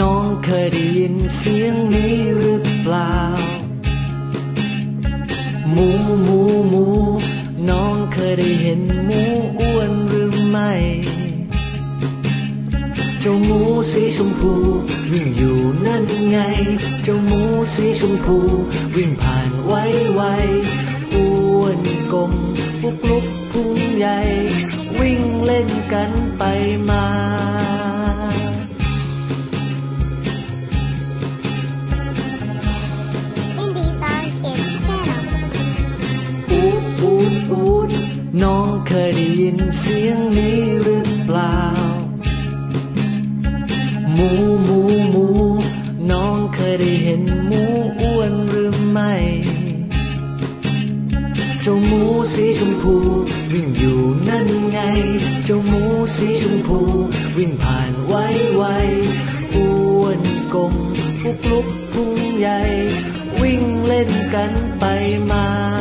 น้องเคยได้ยินเสียงนี้หรือเปล่าหมูหมูหมูน้องเคยได้เห็นหมูอ้วนหรือไม่เจ้าหมูสีชมพูวิ่งอยู่นั่นไงเจ้าหมูสีชมพูวิ่งผ่านไวอ้วนกลมปุกลุกพุงใหญ่วิ่งเล่นกันไปมาน้องเคยได้ยินเสียงนี้หรือเปล่าหมูหมูหมูน้องเคยได้เห็นหมูอ้วนหรือไม่เจ้าหมูสีชมพูวิ่งอยู่นั่นไงเจ้าหมูสีชมพูวิ่งผ่านไวอ้วนกลมปุกลุกพุงใหญ่วิ่งเล่นกันไปมา